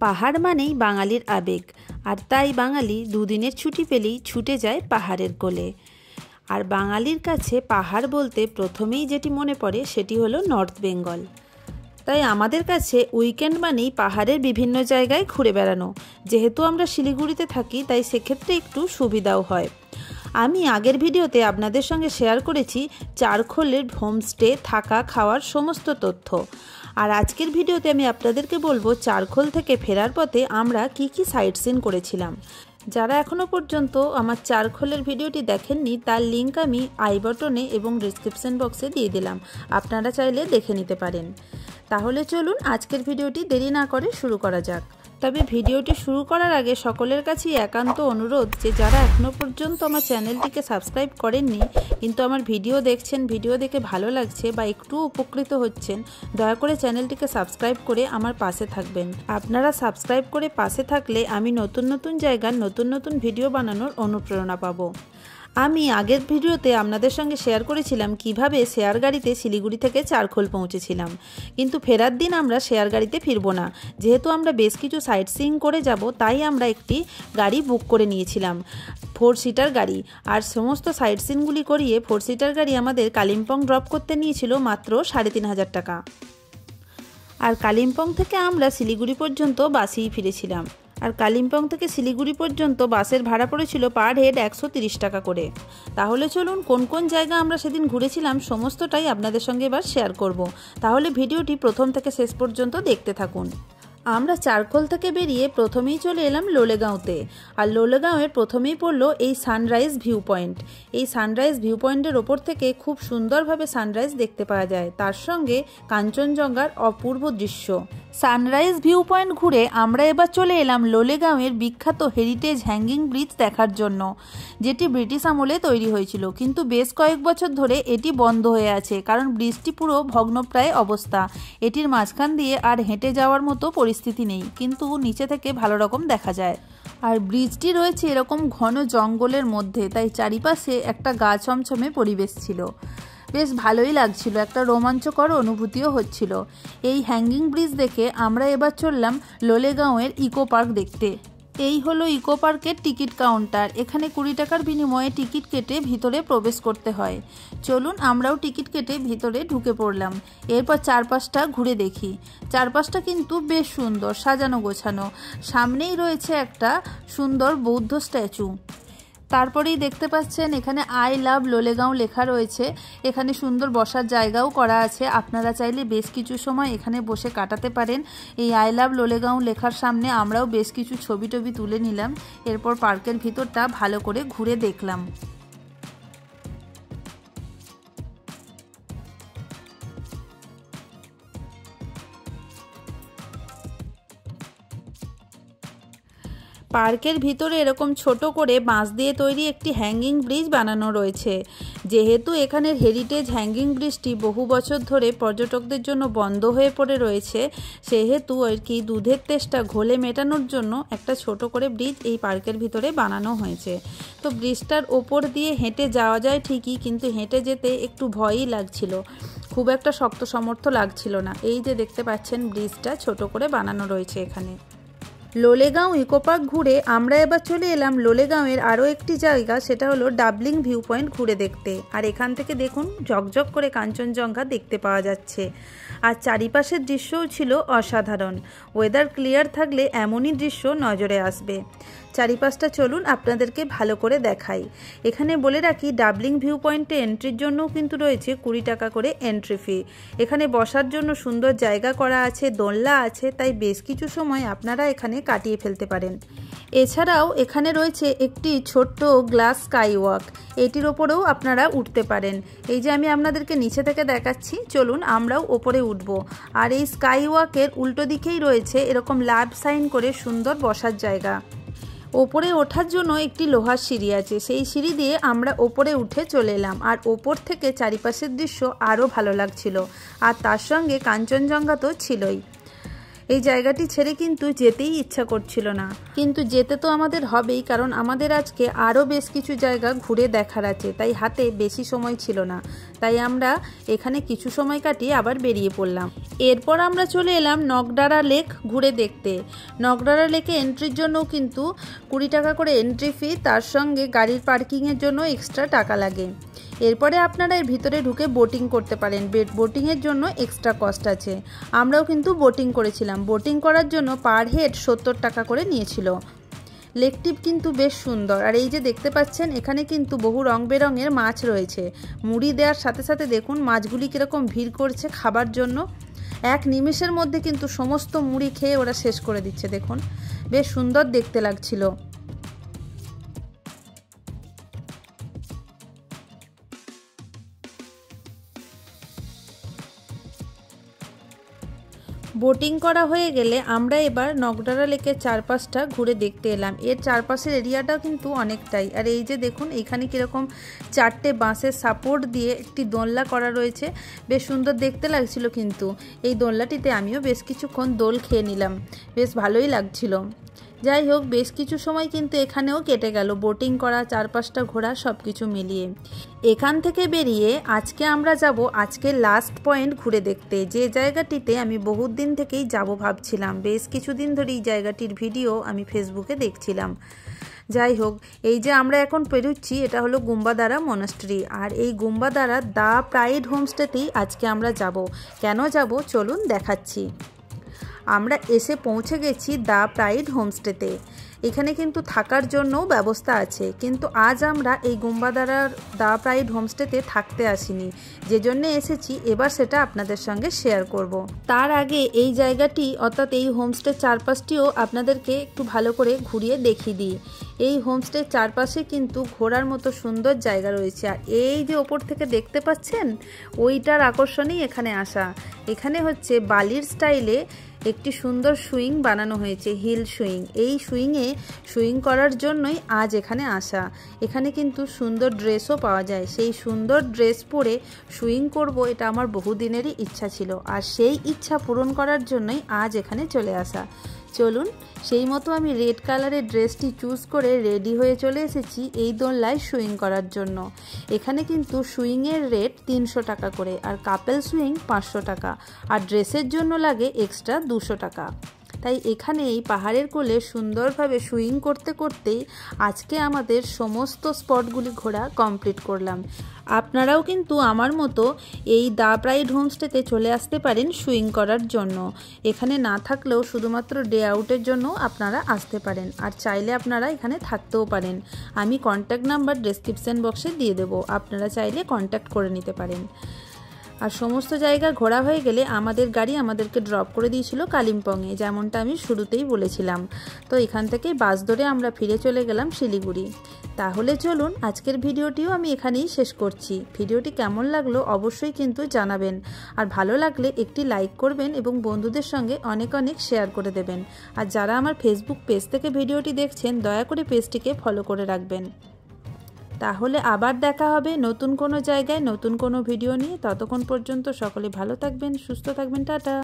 পাহাড় মানেই বাঙালির আবেগ, আর তাই বাঙালি দুদিনের ছুটি পেলেই ছুটে যায় পাহাড়ের কোলে। আর বাঙালির কাছে পাহাড় বলতে প্রথমেই যেটি মনে পড়ে সেটি হলো নর্থ বেঙ্গল। তাই আমাদের কাছে উইকেন্ড মানেই পাহাড়ের বিভিন্ন জায়গায় ঘুরে বেড়ানো। যেহেতু আমরা শিলিগুড়িতে থাকি তাই সেক্ষেত্রে একটু সুবিধাও হয়। আমি আগের ভিডিওতে আপনাদের সঙ্গে শেয়ার করেছি চারখোলের হোমস্টে থাকা খাওয়ার সমস্ত তথ্য। আর আজকের ভিডিওতে আমি আপনাদেরকে বলবো চারখোল থেকে ফেরার পথে আমরা কি কি সাইট সিন করেছিলাম। যারা এখনও পর্যন্ত আমার চারখোলের ভিডিওটি দেখেননি তার লিঙ্ক আমি আই বাটনে এবং ডেসক্রিপশন বক্সে দিয়ে দিলাম, আপনারা চাইলে দেখে নিতে পারেন। তাহলে চলুন আজকের ভিডিওটি দেরি না করে শুরু করা যাক। তবে ভিডিওটি শুরু করার আগে সকলের কাছেই একান্ত অনুরোধ যে যারা এখনও পর্যন্ত আমার চ্যানেলটিকে সাবস্ক্রাইব করেননি কিন্তু আমার ভিডিও দেখছেন, ভিডিও দেখে ভালো লাগছে বা একটু উপকৃত হচ্ছেন, দয়া করে চ্যানেলটিকে সাবস্ক্রাইব করে আমার পাশে থাকবেন। আপনারা সাবস্ক্রাইব করে পাশে থাকলে আমি নতুন নতুন জায়গার নতুন নতুন ভিডিও বানানোর অনুপ্রেরণা পাবো। আমি আগের ভিডিওতে আপনাদের সঙ্গে শেয়ার করেছিলাম কিভাবে শেয়ার গাড়িতে শিলিগুড়ি থেকে চারখোল পৌঁছেছিলাম, কিন্তু ফেরার দিন আমরা শেয়ার গাড়িতে ফিরবো না। যেহেতু আমরা বেশ কিছু সাইট সিইং করে যাব তাই আমরা একটি গাড়ি বুক করে নিয়েছিলাম, 4 সিটার গাড়ি। আর সমস্ত সাইট সিনগুলি করিয়ে 4 সিটার গাড়ি আমাদের কালিম্পং ড্রপ করতে নিয়েছিল মাত্র 3,500 টাকা। আর কালিম্পং থেকে আমরা শিলিগুড়ি পর্যন্ত বাসেই ফিরেছিলাম। আর কালিম্পং থেকে শিলিগুড়ি পর্যন্ত বাসের ভাড়া পড়েছিল পার হেড 130 টাকা করে। তাহলে চলুন কোন কোন জায়গা আমরা সেদিন ঘুরেছিলাম সমস্তটাই আপনাদের সঙ্গে এবার শেয়ার করব। তাহলে ভিডিওটি প্রথম থেকে শেষ পর্যন্ত দেখতে থাকুন। আমরা চারখোল থেকে বেরিয়ে প্রথমেই চলে এলাম লোলেগাঁওতে। আর লোলেগাঁওয়ের প্রথমেই পড়লো এই সানরাইজ ভিউ পয়েন্ট। এই সানরাইজ ভিউ পয়েন্টের ওপর থেকে খুব সুন্দরভাবে সানরাইজ দেখতে পাওয়া যায়, তার সঙ্গে কাঞ্চনজঙ্ঘার অপূর্ব দৃশ্য। সানরাইজ ভিউ পয়েন্ট ঘুরে আমরা এবার চলে এলাম লোলেগাঁওয়ের বিখ্যাত হেরিটেজ হ্যাঙ্গিং ব্রিজ দেখার জন্য, যেটি ব্রিটিশ আমলে তৈরি হয়েছিল, কিন্তু বেশ কয়েক বছর ধরে এটি বন্ধ হয়ে আছে কারণ ব্রিজটি পুরো ভগ্নপ্রায় অবস্থা। এটির মাঝখান দিয়ে আর হেঁটে যাওয়ার মতো পরিস্থিতি নেই, কিন্তু নিচে থেকে ভালো রকম দেখা যায়। আর ব্রিজটি রয়েছে এরকম ঘন জঙ্গলের মধ্যে, তাই চারিপাশে একটা গা ছমছমে পরিবেশ ছিল। বেশ ভালোই লাগছিল, একটা রোমাঞ্চকর অনুভূতিও হচ্ছিল। এই হ্যাঙ্গিং ব্রিজ দেখে আমরা এবার চললাম লোলেগাঁওয়ের ইকো পার্ক দেখতে। এই হলো ইকো পার্কের টিকিট কাউন্টার। এখানে 20 টাকার বিনিময়ে টিকিট কেটে ভিতরে প্রবেশ করতে হয়। চলুন আমরাও টিকিট কেটে ভিতরে ঢুকে পড়লাম। এরপর চারপাশটা ঘুরে দেখি। চারপাশটা কিন্তু বেশ সুন্দর, সাজানো গোছানো। সামনেই রয়েছে একটা সুন্দর বৌদ্ধ স্ট্যাচু। তারপরেই দেখতে পাচ্ছেন এখানে আই লাভ লোলেগাঁও লেখা রয়েছে। এখানে সুন্দর বসার জায়গাও করা আছে, আপনারা চাইলে বেশ কিছু সময় এখানে বসে কাটাতে পারেন। এই আই লাভ লোলেগাঁও লেখার সামনে আমরাও বেশ কিছু ছবি টবি তুলে নিলাম। এরপর পার্কের ভিতরটা ভালো করে ঘুরে দেখলাম। পার্কের ভিতরে এরকম ছোট করে বাঁশ দিয়ে তৈরি একটি হ্যাঙ্গিং ব্রিজ বানানো রয়েছে। যেহেতু এখানের হেরিটেজ হ্যাঙ্গিং ব্রিজটি বহু বছর ধরে পর্যটকদের জন্য বন্ধ হয়ে পড়ে রয়েছে, সেহেতু আর কি দুধের তেষ্টা ঘোলে মেটানোর জন্য একটা ছোট করে ব্রিজ এই পার্কের ভিতরে বানানো হয়েছে। তো ব্রিজটার ওপর দিয়ে হেঁটে যাওয়া যায় ঠিকই, কিন্তু হেঁটে যেতে একটু ভয়ই লাগছিল, খুব একটা শক্ত সমর্থ লাগছিল না। এই যে দেখতে পাচ্ছেন ব্রিজটা ছোট করে বানানো রয়েছে এখানে। লোলেগাঁও ইকো পার্ক ঘুরে আমরা এবার চলে এলাম লোলেগাঁওয়ের আরও একটি জায়গা, সেটা হলো ডাবলিং ভিউ পয়েন্ট ঘুরে দেখতে। আর এখান থেকে দেখুন ঝকঝক করে কাঞ্চনজঙ্ঘা দেখতে পাওয়া যাচ্ছে। আর চারিপাশের দৃশ্যও ছিল অসাধারণ। ওয়েদার ক্লিয়ার থাকলে এমনই দৃশ্য নজরে আসবে। চারিপাশটা চলুন আপনাদেরকে ভালো করে দেখাই। এখানে বলে রাখি ডাবলিং ভিউ পয়েন্টে এন্ট্রির জন্যও কিন্তু রয়েছে 20 টাকা করে এন্ট্রি ফি। এখানে বসার জন্য সুন্দর জায়গা করা আছে, দোলনা আছে, তাই বেশ কিছু সময় আপনারা এখানে কাটিয়ে ফেলতে পারেন। এছাড়াও এখানে রয়েছে একটি ছোট্ট গ্লাস স্কাই ওয়াক, এটির ওপরেও আপনারা উঠতে পারেন। এই যে আমি আপনাদেরকে নিচে থেকে দেখাচ্ছি, চলুন আমরাও ওপরে উঠব। আর এই স্কাই ওয়াকের উল্টো দিকেই রয়েছে এরকম লাভ সাইন করে সুন্দর বসার জায়গা। ওপরে ওঠার জন্য একটি লোহার সিঁড়ি আছে, সেই সিঁড়ি দিয়ে আমরা ওপরে উঠে চলে এলাম। আর ওপর থেকে চারিপাশের দৃশ্য আরও ভালো লাগছিল, আর তার সঙ্গে কাঞ্চনজঙ্ঘা তো ছিলই। এই জায়গাটি ছেড়ে কিন্তু যেতেই ইচ্ছা করছিল না, কিন্তু যেতে তো আমাদের হবেই, কারণ আমাদের আজকে আরও বেশ কিছু জায়গা ঘুরে দেখার আছে, তাই হাতে বেশি সময় ছিল না। তাই আমরা এখানে কিছু সময় কাটিয়ে আবার বেরিয়ে পড়লাম। এরপর আমরা চলে এলাম নগডারা লেক ঘুরে দেখতে। নগডারা লেকে এন্ট্রির জন্যও কিন্তু 20 টাকা করে এন্ট্রি ফি, তার সঙ্গে গাড়ির পার্কিংয়ের জন্য এক্সট্রা টাকা লাগে। এরপরে আপনারা এর ভিতরে ঢুকে বোটিং করতে পারেন, বোটিংয়ের জন্য এক্সট্রা কস্ট আছে। আমরাও কিন্তু বোটিং করেছিলাম। বোটিং করার জন্য পার হেড 70 টাকা করে নিয়েছিল। লেকটি কিন্তু বেশ সুন্দর। আর এই যে দেখতে পাচ্ছেন এখানে কিন্তু বহু রং বেরঙের মাছ রয়েছে। মুড়ি দেওয়ার সাথে সাথে দেখুন মাছগুলি কীরকম ভিড় করছে খাবার জন্য। এক নিমেষের মধ্যে কিন্তু সমস্ত মুড়ি খেয়ে ওরা শেষ করে দিচ্ছে। দেখুন বেশ সুন্দর দেখতে লাগছিল। বোটিং করা হয়ে গেলে আমরা এবার নগডারা লেকের চারপাশটা ঘুরে দেখতে এলাম। এর চারপাশের এরিয়াটা কিন্তু অনেকটাই। আর এই যে দেখুন এখানে কীরকম 4টে বাঁশের সাপোর্ট দিয়ে একটি দোলনা করা রয়েছে, বেশ সুন্দর দেখতে লাগছিল। কিন্তু এই দোলনাটিতে আমিও বেশ কিছুক্ষণ দোল খেয়ে নিলাম, বেশ ভালোই লাগছিল। যাই হোক, বেশ কিছু সময় কিন্তু এখানেও কেটে গেল বোটিং করা, চারপাশটা ঘোরা সব কিছু মিলিয়ে। এখান থেকে বেরিয়ে আজকে আমরা যাব আজকে লাস্ট পয়েন্ট ঘুরে দেখতে, যে জায়গাটিতে আমি বহুত দিন থেকেই যাব ভাবছিলাম। বেশ কিছুদিন ধরে এই জায়গাটির ভিডিও আমি ফেসবুকে দেখছিলাম। যাই হোক, এই যে আমরা এখন পেরোচ্ছি এটা হলো গুম্বাদারা মনাস্ট্রি। আর এই গুম্বাদারা দ্য প্রাইড হোমস্টেতেই আজকে আমরা যাব। কেন যাব চলুন দেখাচ্ছি। আমরা এসে পৌঁছে গেছি দ্য প্রাইড হোমস্টেতে। এখানে কিন্তু থাকার জন্যও ব্যবস্থা আছে, কিন্তু আজ আমরা এই গুম্বাদারার দ্য প্রাইড হোমস্টেতে থাকতে আসিনি, যে জন্য এসেছি এবার সেটা আপনাদের সঙ্গে শেয়ার করব। তার আগে এই জায়গাটি অর্থাৎ এই হোমস্টের চারপাশটিও আপনাদেরকে একটু ভালো করে ঘুরিয়ে দেখিয়ে দিই। এই হোমস্টের চারপাশে কিন্তু ঘোরার মতো সুন্দর জায়গা রয়েছে। আর এই যে ওপর থেকে দেখতে পাচ্ছেন ওইটার আকর্ষণেই এখানে আসা। এখানে হচ্ছে বালির স্টাইলে একটি সুন্দর সুইং বানানো হয়েছে, হিল সুইং। এই সুইং করার জন্যই আজ এখানে আসা। এখানে কিন্তু সুন্দর ড্রেসও পাওয়া যায়। সেই সুন্দর ড্রেস পরে সুইং করব, এটা আমার বহুদিনেরই ইচ্ছা ছিল। আর সেই ইচ্ছা পূরণ করার জন্যই আজ এখানে চলে আসা। চলুন, সেই মতো আমি রেড কালারের ড্রেসটি চুজ করে রেডি হয়ে চলে এসেছি এই দোলনায় সুইং করার জন্য। এখানে কিন্তু সুইংয়ের রেট 300 টাকা করে, আর কাপেল সুইং 500 টাকা, আর ড্রেসের জন্য লাগে এক্সট্রা 200 টাকা। তাই এখানে এই পাহাড়ের কোলে সুন্দরভাবে সুইং করতে করতেই আজকে আমাদের সমস্ত স্পটগুলি ঘোরা কমপ্লিট করলাম। আপনারাও কিন্তু আমার মতো এই দ্য প্রাইড হোমস্টেতে চলে আসতে পারেন সুইং করার জন্য। এখানে না থাকলেও শুধুমাত্র ডে আউটের জন্য আপনারা আসতে পারেন, আর চাইলে আপনারা এখানে থাকতেও পারেন। আমি কন্ট্যাক্ট নাম্বার ডেসক্রিপশন বক্সে দিয়ে দেবো, আপনারা চাইলে কন্ট্যাক্ট করে নিতে পারেন। আর সমস্ত জায়গা ঘোরা হয়ে গেলে আমাদের গাড়ি আমাদেরকে ড্রপ করে দিয়েছিল কালিম্পংয়ে, যেমনটা আমি শুরুতেই বলেছিলাম। তো এখান থেকে বাস ধরে আমরা ফিরে চলে গেলাম শিলিগুড়ি। তাহলে চলুন, আজকের ভিডিওটিও আমি এখানেই শেষ করছি। ভিডিওটি কেমন লাগলো অবশ্যই কিন্তু জানাবেন, আর ভালো লাগলে একটি লাইক করবেন এবং বন্ধুদের সঙ্গে অনেক অনেক শেয়ার করে দেবেন। আর যারা আমার ফেসবুক পেজ থেকে ভিডিওটি দেখছেন দয়া করে পেজটিকে ফলো করে রাখবেন। তাহলে আবার দেখা হবে নতুন কোনো জায়গায় নতুন কোনো ভিডিও নিয়ে। ততক্ষণ পর্যন্ত সকলে ভালো থাকবেন, সুস্থ থাকবেন। টাটা।